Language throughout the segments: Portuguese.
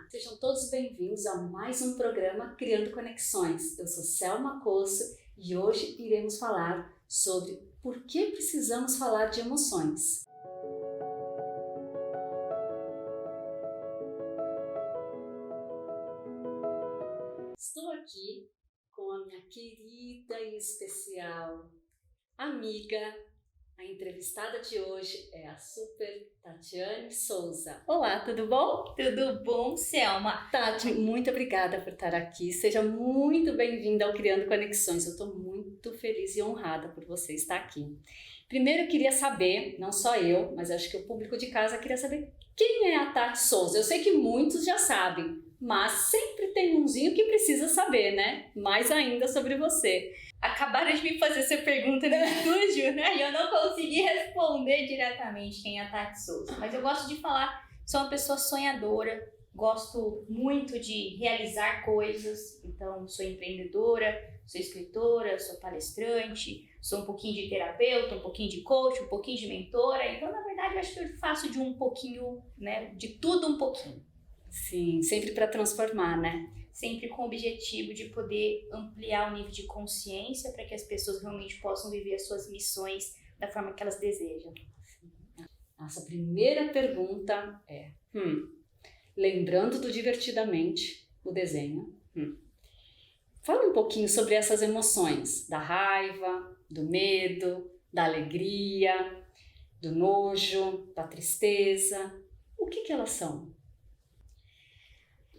Sejam todos bem-vindos a mais um programa Criando Conexões. Eu sou Selma Cosso e hoje iremos falar sobre por que precisamos falar de emoções. Estou aqui com a minha querida e especial amiga. A entrevistada de hoje é a super Tatiane Souza. Olá, tudo bom? Tudo bom, Selma? Tati, muito obrigada por estar aqui. Seja muito bem-vinda ao Criando Conexões. Eu estou muito feliz e honrada por você estar aqui. Primeiro, eu queria saber, não só eu, mas acho que o público de casa queria saber quem é a Tati Souza. Eu sei que muitos já sabem, mas sempre tem umzinho que precisa saber, né? Mais ainda sobre você. Acabaram de me fazer essa pergunta no estúdio, né? E eu não consegui responder diretamente quem é a Tati Souza. Mas eu gosto de falar, sou uma pessoa sonhadora, gosto muito de realizar coisas. Então, sou empreendedora, sou escritora, sou palestrante, sou um pouquinho de terapeuta, um pouquinho de coach, um pouquinho de mentora. Então, na verdade, eu acho que eu faço de um pouquinho, né? De tudo um pouquinho. Sim, sempre para transformar, né? Sempre com o objetivo de poder ampliar o nível de consciência para que as pessoas realmente possam viver as suas missões da forma que elas desejam. Nossa primeira pergunta é, lembrando do Divertidamente, o desenho, fala um pouquinho sobre essas emoções, da raiva, do medo, da alegria, do nojo, da tristeza. O que elas são?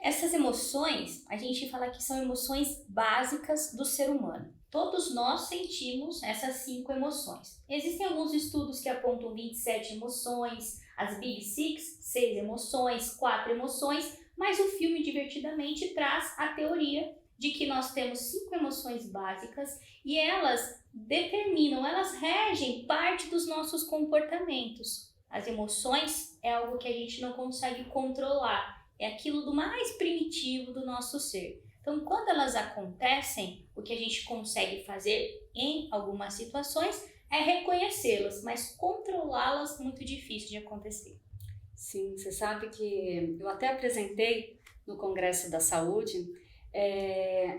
Essas emoções, a gente fala que são emoções básicas do ser humano. Todos nós sentimos essas 5 emoções. Existem alguns estudos que apontam 27 emoções, as Big Six, 6 emoções, 4 emoções, mas o filme Divertidamente traz a teoria de que nós temos 5 emoções básicas e elas determinam, elas regem parte dos nossos comportamentos. As emoções é algo que a gente não consegue controlar. É aquilo do mais primitivo do nosso ser. Então, quando elas acontecem, o que a gente consegue fazer em algumas situações é reconhecê-las, mas controlá-las muito difícil de acontecer. Sim, você sabe que eu até apresentei no Congresso da Saúde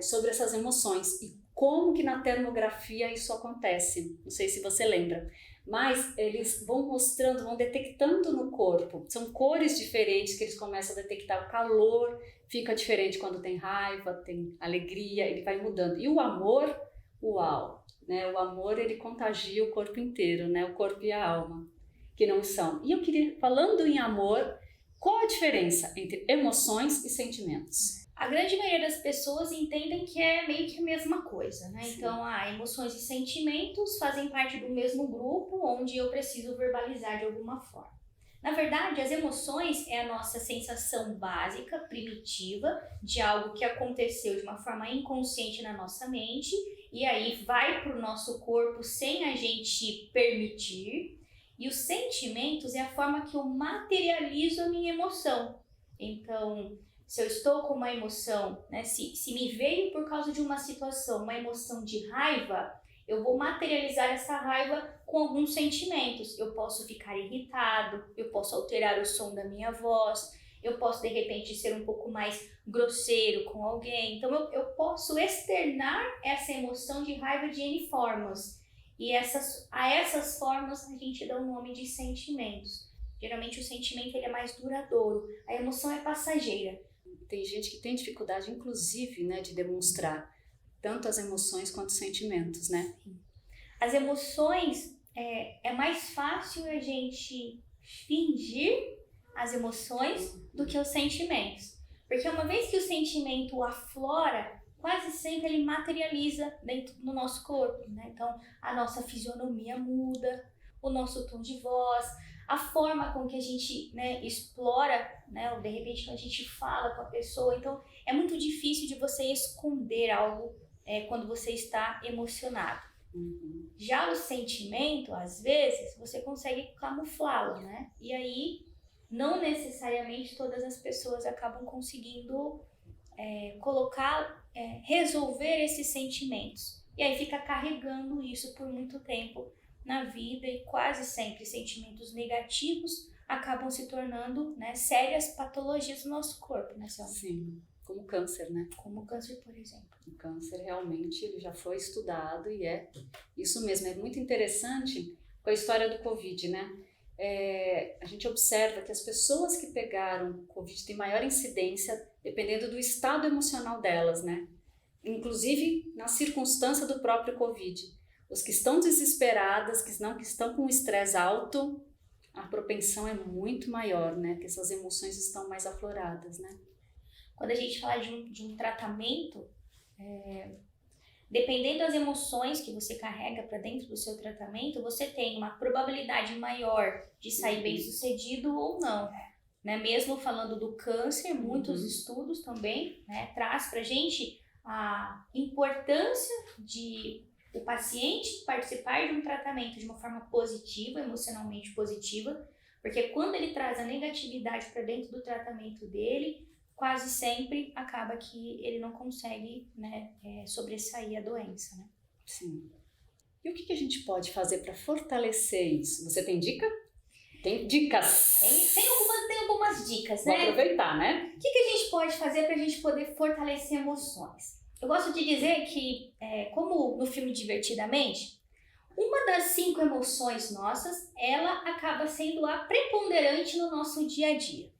sobre essas emoções e como que na termografia isso acontece. Não sei se você lembra. Mas eles vão mostrando, vão detectando no corpo. São cores diferentes que eles começam a detectar. O calor fica diferente quando tem raiva, tem alegria, ele vai mudando. E o amor, uau, né? O amor ele contagia o corpo inteiro, né? O corpo e a alma, que não são. E eu queria, falando em amor, qual a diferença entre emoções e sentimentos? A grande maioria das pessoas entendem que é meio que a mesma coisa, né? Sim. Então, emoções e sentimentos fazem parte do mesmo grupo onde eu preciso verbalizar de alguma forma. Na verdade, as emoções é a nossa sensação básica, primitiva, de algo que aconteceu de uma forma inconsciente na nossa mente e aí vai para o nosso corpo sem a gente permitir. E os sentimentos é a forma que eu materializo a minha emoção. Então, se eu estou com uma emoção, né, se me veio por causa de uma situação, uma emoção de raiva, eu vou materializar essa raiva com alguns sentimentos. Eu posso ficar irritado, eu posso alterar o som da minha voz, eu posso de repente ser um pouco mais grosseiro com alguém. Então eu posso externar essa emoção de raiva de N formas. E a essas formas a gente dá o nome de sentimentos. Geralmente o sentimento ele é mais duradouro, a emoção é passageira. Tem gente que tem dificuldade, inclusive, né, de demonstrar tanto as emoções quanto os sentimentos, né? As emoções, é mais fácil a gente fingir as emoções do que os sentimentos. Porque uma vez que o sentimento aflora, quase sempre ele materializa dentro do nosso corpo, né? Então, a nossa fisionomia muda, o nosso tom de voz, a forma com que a gente, né, explora, né, ou de repente quando a gente fala com a pessoa. Então, é muito difícil de você esconder algo quando você está emocionado. Já o sentimento, às vezes, você consegue camuflá-lo, né? E aí, não necessariamente todas as pessoas acabam conseguindo resolver esses sentimentos. E aí fica carregando isso por muito tempo na vida e quase sempre sentimentos negativos acabam se tornando, né, sérias patologias do nosso corpo, né, Selma? Sim, como câncer, né? Como o câncer, por exemplo. O câncer realmente ele já foi estudado e é isso mesmo. É muito interessante com a história do Covid, né? A gente observa que as pessoas que pegaram Covid têm maior incidência dependendo do estado emocional delas, né? Inclusive na circunstância do próprio Covid. Os que estão desesperadas, que estão com estresse alto, a propensão é muito maior, né? Que essas emoções estão mais afloradas, né? Quando a gente fala de um tratamento, dependendo das emoções que você carrega para dentro do seu tratamento, você tem uma probabilidade maior de sair bem sucedido ou não. Né? Mesmo falando do câncer, muitos estudos também, né, traz para a gente a importância de o paciente participar de um tratamento de uma forma positiva, emocionalmente positiva, porque quando ele traz a negatividade para dentro do tratamento dele, quase sempre acaba que ele não consegue, né, sobressair a doença, né? Sim. E o que a gente pode fazer para fortalecer isso? Você tem dica? Tem dicas? Tem algumas dicas, né? Vou aproveitar, né? O que a gente pode fazer para a gente poder fortalecer emoções? Eu gosto de dizer que, como no filme Divertidamente, uma das 5 emoções nossas, ela acaba sendo a preponderante no nosso dia a dia.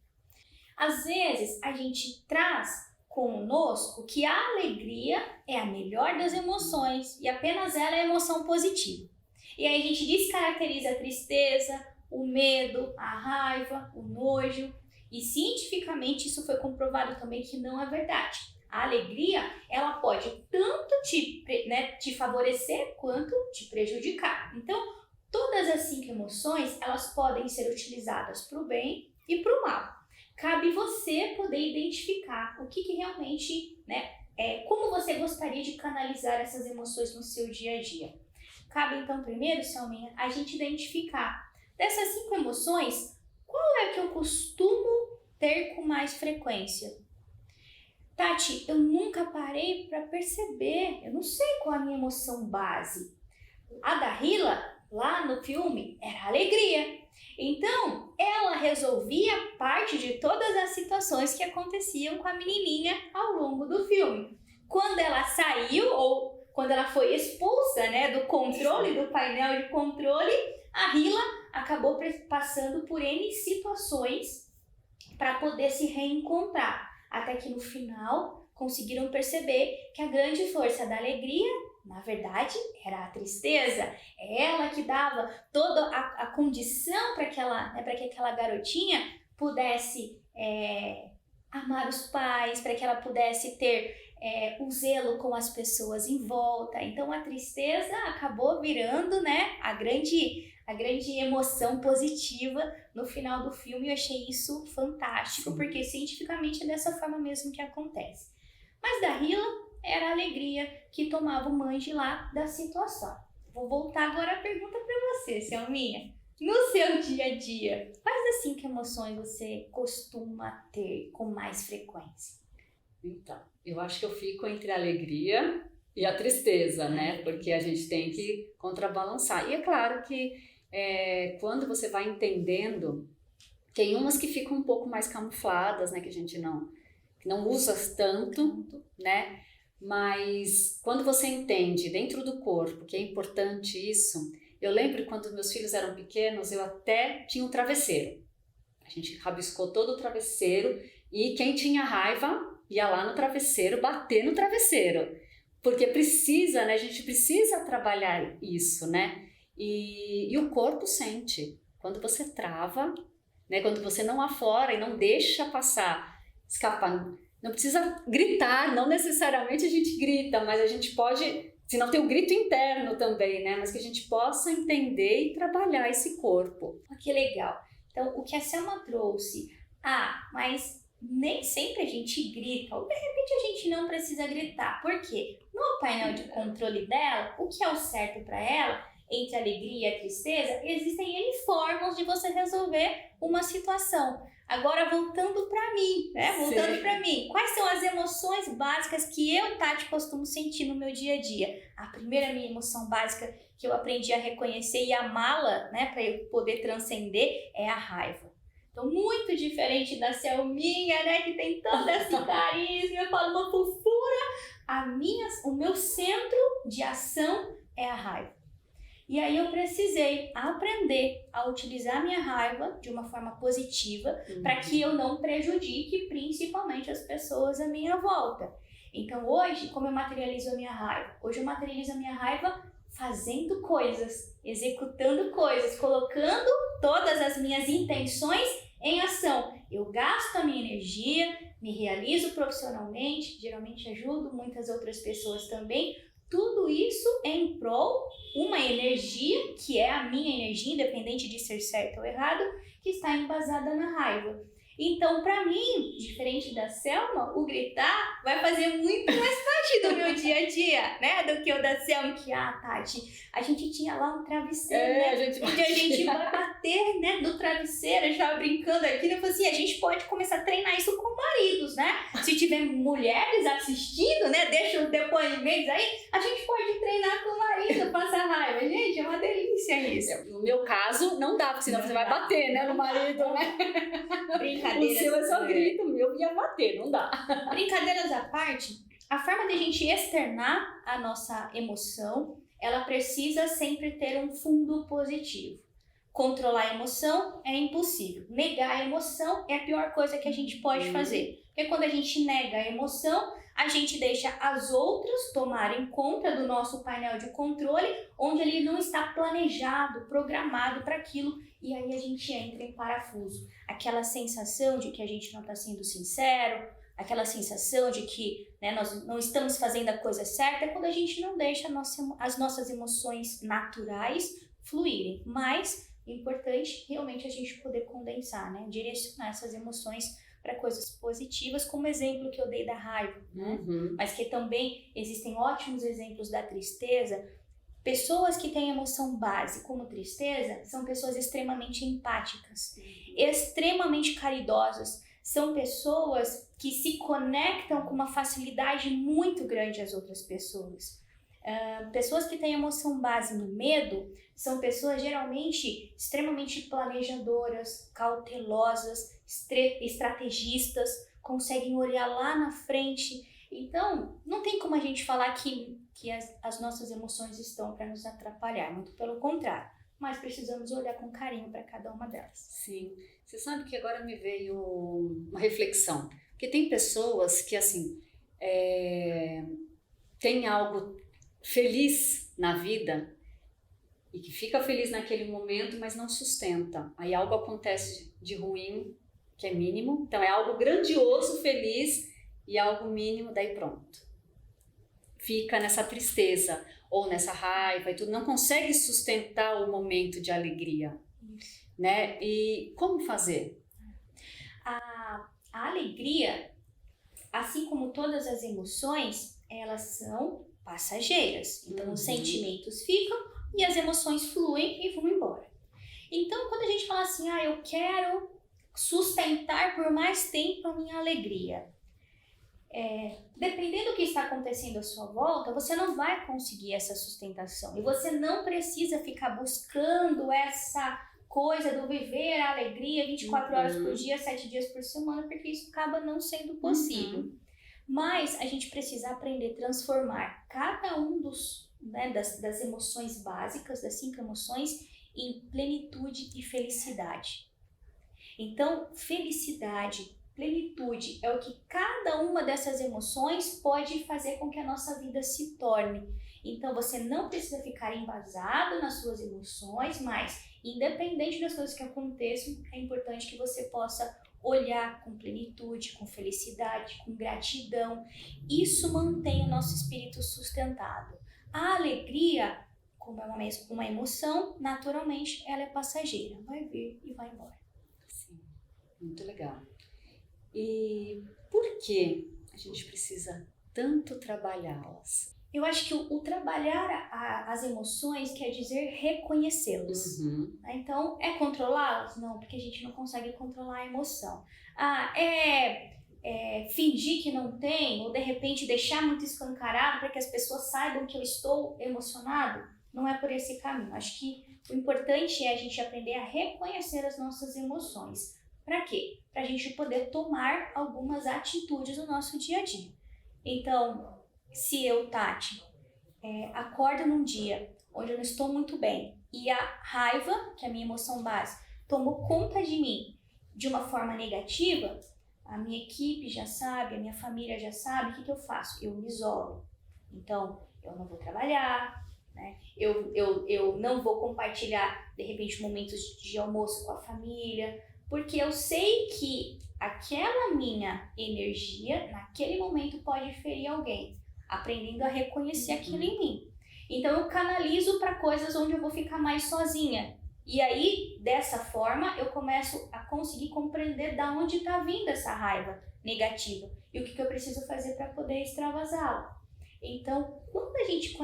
Às vezes, a gente traz conosco que a alegria é a melhor das emoções e apenas ela é a emoção positiva. E aí a gente descaracteriza a tristeza, o medo, a raiva, o nojo. E cientificamente isso foi comprovado também que não é verdade. A alegria, ela pode tanto te favorecer quanto te prejudicar. Então, todas as 5 emoções, elas podem ser utilizadas para o bem e para o mal. Cabe você poder identificar o que realmente, né, como você gostaria de canalizar essas emoções no seu dia a dia. Cabe então primeiro, Selminha, a gente identificar dessas 5 emoções, qual é que eu costumo ter com mais frequência? Tati, eu nunca parei para perceber, eu não sei qual é a minha emoção base. A da Hila, lá no filme, era a alegria. Então, ela resolvia parte de todas as situações que aconteciam com a menininha ao longo do filme. Quando ela saiu, ou quando ela foi expulsa, né, do controle, do painel de controle, a Hila acabou passando por N situações para poder se reencontrar. Até que no final conseguiram perceber que a grande força da alegria, na verdade, era a tristeza. É ela que dava toda a condição para que aquela garotinha pudesse amar os pais, para que ela pudesse ter o zelo com as pessoas em volta. Então a tristeza acabou virando, né, a grande emoção positiva no final do filme. Eu achei isso fantástico, porque cientificamente é dessa forma mesmo que acontece. Mas da Hila era a alegria que tomava o manche lá da situação. Vou voltar agora a pergunta para você, Selminha. No seu dia a dia, quais das 5 emoções você costuma ter com mais frequência? Então, eu acho que eu fico entre a alegria e a tristeza, né? Porque a gente tem que contrabalançar. E é claro que quando você vai entendendo, tem umas que ficam um pouco mais camufladas, né? Que a gente não usa tanto, né? Mas quando você entende dentro do corpo que é importante isso, eu lembro quando meus filhos eram pequenos, eu até tinha um travesseiro. A gente rabiscou todo o travesseiro e quem tinha raiva ia lá no travesseiro, bater no travesseiro. Porque precisa, né? A gente precisa trabalhar isso, né? E o corpo sente. Quando você trava, né? Quando você não aflora e não deixa passar, escapar. Não precisa gritar, não necessariamente a gente grita, mas a gente pode, se não tem o grito interno também, né? Mas que a gente possa entender e trabalhar esse corpo. Que legal. Então, o que a Selma trouxe, mas nem sempre a gente grita, ou de repente a gente não precisa gritar. Por quê? No painel de controle dela, o que é o certo para ela, entre a alegria e a tristeza, existem N formas de você resolver uma situação. Agora, voltando para mim, né? Voltando para mim, quais são as emoções básicas que eu, Tati, costumo sentir no meu dia a dia? A primeira minha emoção básica que eu aprendi a reconhecer e amá-la, né, para eu poder transcender, é a raiva. Então, muito diferente da Selminha, né, que tem todo esse carisma, eu falo uma fofura, o meu centro de ação é a raiva. E aí eu precisei aprender a utilizar a minha raiva de uma forma positiva para que eu não prejudique principalmente as pessoas à minha volta. Então hoje, como eu materializo a minha raiva? Hoje eu materializo a minha raiva fazendo coisas, executando coisas, colocando todas as minhas intenções em ação. Eu gasto a minha energia, me realizo profissionalmente, geralmente ajudo muitas outras pessoas também. Tudo isso em prol uma energia, que é a minha energia, independente de ser certo ou errado, que está embasada na raiva. Então, para mim, diferente da Selma, o gritar vai fazer muito mais parte do meu dia a dia, né? Do que o da Selma, que, Tati, a gente tinha lá um travesseiro, né? Onde a gente vai bater, né, no travesseiro, a gente tava brincando aqui, né? Eu falei assim, a gente pode começar a treinar isso com maridos, né? Se tiver mulheres assistindo, né, deixa os depoimentos aí, a gente pode treinar com o marido, passar raiva. Gente, é uma delícia isso. No meu caso, não dá, porque senão você vai bater, né, no marido, né? Brincadeiras. O seu é só grito, o meu ia bater, não dá. Brincadeiras à parte, a forma de a gente externar a nossa emoção, ela precisa sempre ter um fundo positivo. Controlar a emoção é impossível. Negar a emoção é a pior coisa que a gente pode fazer. Porque quando a gente nega a emoção, a gente deixa as outras tomarem conta do nosso painel de controle, onde ele não está planejado, programado para aquilo, e aí a gente entra em parafuso. Aquela sensação de que a gente não está sendo sincero, aquela sensação de que, né, nós não estamos fazendo a coisa certa, é quando a gente não deixa as nossas emoções naturais fluírem. Mas é importante realmente a gente poder condensar, né, direcionar essas emoções para coisas positivas, como o exemplo que eu dei da raiva, né? Mas que também existem ótimos exemplos da tristeza. Pessoas que têm emoção base, como tristeza, são pessoas extremamente empáticas, extremamente caridosas, são pessoas que se conectam com uma facilidade muito grande às outras pessoas. Pessoas que têm emoção base no medo são pessoas geralmente extremamente planejadoras, cautelosas, estrategistas, conseguem olhar lá na frente. Então, não tem como a gente falar que as nossas emoções estão para nos atrapalhar, muito pelo contrário. Mas precisamos olhar com carinho para cada uma delas. Sim. Você sabe que agora me veio uma reflexão. Porque tem pessoas que, assim, tem algo feliz na vida e que fica feliz naquele momento, mas não sustenta. Aí algo acontece de ruim, que é mínimo. Então é algo grandioso, feliz, e algo mínimo, daí pronto. Fica nessa tristeza ou nessa raiva e tudo, não consegue sustentar o momento de alegria, né? E como fazer? A alegria, assim como todas as emoções, elas são passageiras. Então os sentimentos ficam e as emoções fluem e vão embora. Então quando a gente fala assim, eu quero sustentar por mais tempo a minha alegria, dependendo do que está acontecendo à sua volta, você não vai conseguir essa sustentação. E você não precisa ficar buscando essa coisa do viver a alegria 24 horas por dia, 7 dias por semana, porque isso acaba não sendo possível. Mas a gente precisa aprender a transformar cada um das emoções básicas, das 5 emoções, em plenitude e felicidade. Então, felicidade, plenitude é o que cada uma dessas emoções pode fazer com que a nossa vida se torne. Então, você não precisa ficar embasado nas suas emoções, mas independente das coisas que aconteçam, é importante que você possa olhar com plenitude, com felicidade, com gratidão. Isso mantém o nosso espírito sustentado. A alegria, como é uma emoção, naturalmente ela é passageira, vai vir e vai embora. Sim, muito legal. E por que a gente precisa tanto trabalhá-las? Eu acho que o trabalhar as emoções quer dizer reconhecê-las. Então, é controlá-las? Não, porque a gente não consegue controlar a emoção. Fingir que não tem, ou de repente deixar muito escancarado para que as pessoas saibam que eu estou emocionado? Não é por esse caminho. Acho que o importante é a gente aprender a reconhecer as nossas emoções, Para quê? Para a gente poder tomar algumas atitudes no nosso dia a dia. Então, se eu, Tati, acordo num dia onde eu não estou muito bem e a raiva, que é a minha emoção base, tomou conta de mim de uma forma negativa, a minha equipe já sabe, a minha família já sabe, o que eu faço? Eu me isolo. Então, eu não vou trabalhar, né? Eu não vou compartilhar, de repente, momentos de almoço com a família, porque eu sei que aquela minha energia, naquele momento, pode ferir alguém, aprendendo a reconhecer aquilo em mim. Então, eu canalizo para coisas onde eu vou ficar mais sozinha. E aí, dessa forma, eu começo a conseguir compreender de onde está vindo essa raiva negativa e o que eu preciso fazer para poder extravasá-la. Então, quando a gente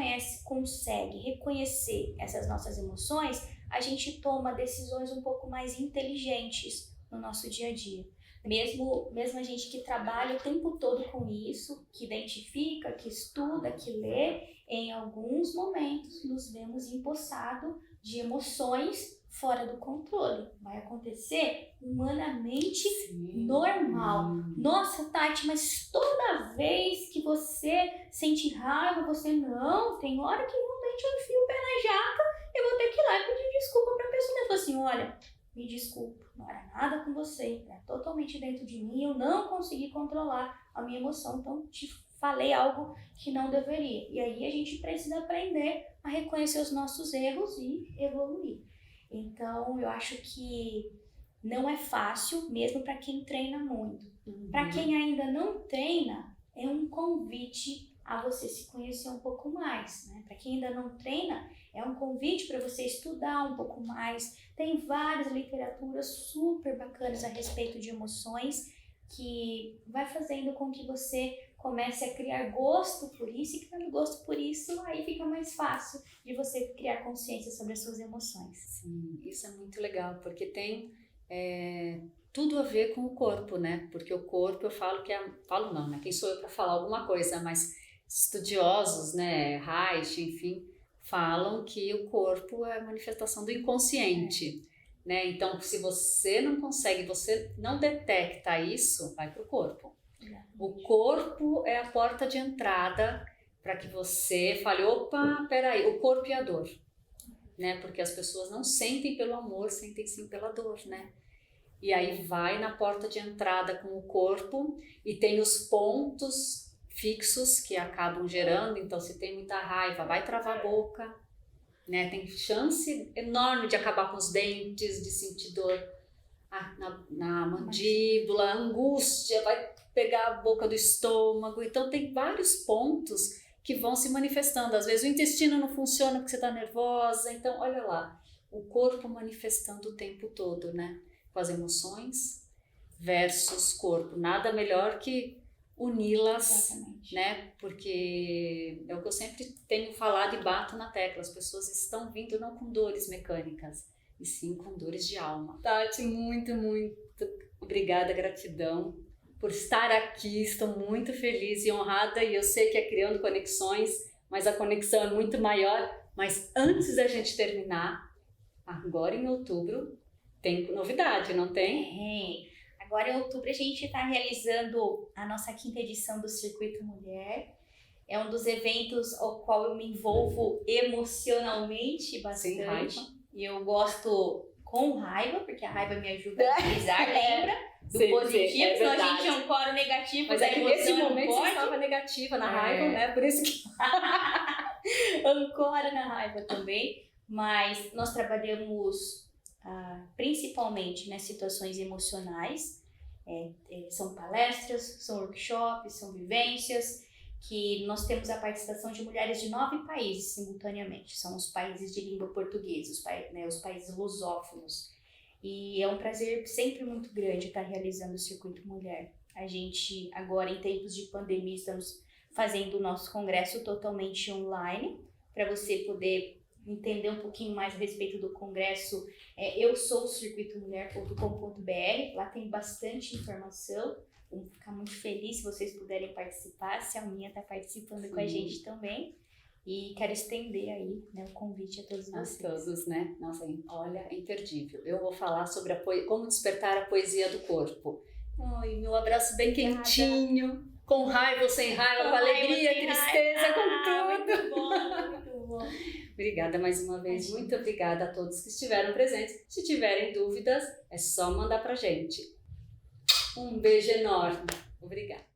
consegue reconhecer essas nossas emoções, a gente toma decisões um pouco mais inteligentes no nosso dia a dia. Mesmo a gente que trabalha o tempo todo com isso, que identifica, que estuda, que lê, em alguns momentos nos vemos empossados de emoções fora do controle. Vai acontecer humanamente normal. Nossa, Tati, mas toda vez que você sente raiva, você não, tem hora que realmente eu enfio o pé na jaca, eu vou ter que ir lá e pedir desculpa pra pessoa. Eu falo assim, olha, me desculpa, não era nada com você, era totalmente dentro de mim, eu não consegui controlar a minha emoção, então te falei algo que não deveria. E aí a gente precisa aprender a reconhecer os nossos erros e evoluir. Então, eu acho que não é fácil, mesmo para quem treina muito. Para quem ainda não treina, é um convite a você se conhecer um pouco mais, né? Para quem ainda não treina, é um convite para você estudar um pouco mais. Tem várias literaturas super bacanas a respeito de emoções que vai fazendo com que você comece a criar gosto por isso, e criando gosto por isso, aí fica mais fácil de você criar consciência sobre as suas emoções. Sim, isso é muito legal, porque tem tudo a ver com o corpo, né? Porque o corpo, eu falo que falo não, né? Quem sou eu para falar alguma coisa, mas estudiosos, né? Reich, enfim, falam que o corpo é a manifestação do inconsciente, né? Então, se você não consegue, você não detecta isso, vai para o corpo. O corpo é a porta de entrada para que você fale, opa, peraí, o corpo e a dor, né? Porque as pessoas não sentem pelo amor, sentem sim pela dor, né? E aí vai na porta de entrada com o corpo e tem os pontos fixos que acabam gerando, então se tem muita raiva, vai travar a boca, né? Tem chance enorme de acabar com os dentes, de sentir dor na mandíbula, angústia, vai pegar a boca do estômago. Então tem vários pontos que vão se manifestando. Às vezes o intestino não funciona porque você está nervosa. Então olha lá, o corpo manifestando o tempo todo, né? Com as emoções versus corpo. Nada melhor que uni-las, né? Porque é o que eu sempre tenho falado e bato na tecla. As pessoas estão vindo não com dores mecânicas, e sim com dores de alma. Tati, muito, muito obrigada, gratidão por estar aqui. Estou muito feliz e honrada, e eu sei que é criando conexões, mas a conexão é muito maior. Mas antes da gente terminar, agora em outubro, tem novidade, não tem? Agora em outubro a gente está realizando a nossa 5ª edição do Circuito Mulher. É um dos eventos ao qual eu me envolvo emocionalmente bastante. Sem raiva. E eu gosto com raiva, porque a raiva me ajuda a utilizar, lembra? Do Sim, positivo, senão a verdade. gente ancora o negativo. Mas é que nesse momento você estava negativa na raiva, né? Por isso que... ancora na raiva também. Mas nós trabalhamos principalmente nas situações emocionais. São palestras, são workshops, são vivências, que nós temos a participação de mulheres de 9 países simultaneamente. São os países de língua portuguesa, os países lusófonos. E é um prazer sempre muito grande estar realizando o Circuito Mulher. A gente, agora em tempos de pandemia, estamos fazendo o nosso congresso totalmente online, para você poder entender um pouquinho mais a respeito do congresso. Eu sou o circuitomulher.com.br, lá tem bastante informação. Vamos ficar muito felizes se vocês puderem participar, se a Alminha está participando com a gente também. E quero estender aí, né, o convite a todos vocês. A todos, né? Nossa, olha, é imperdível. Eu vou falar sobre como despertar a poesia do corpo. Ai, meu abraço bem quentinho, com raiva ou sem raiva, com alegria, tristeza, com tudo. Muito bom, muito bom. Obrigada mais uma vez, muito obrigada a todos que estiveram presentes. Se tiverem dúvidas, é só mandar pra gente. Um beijo enorme. Obrigada.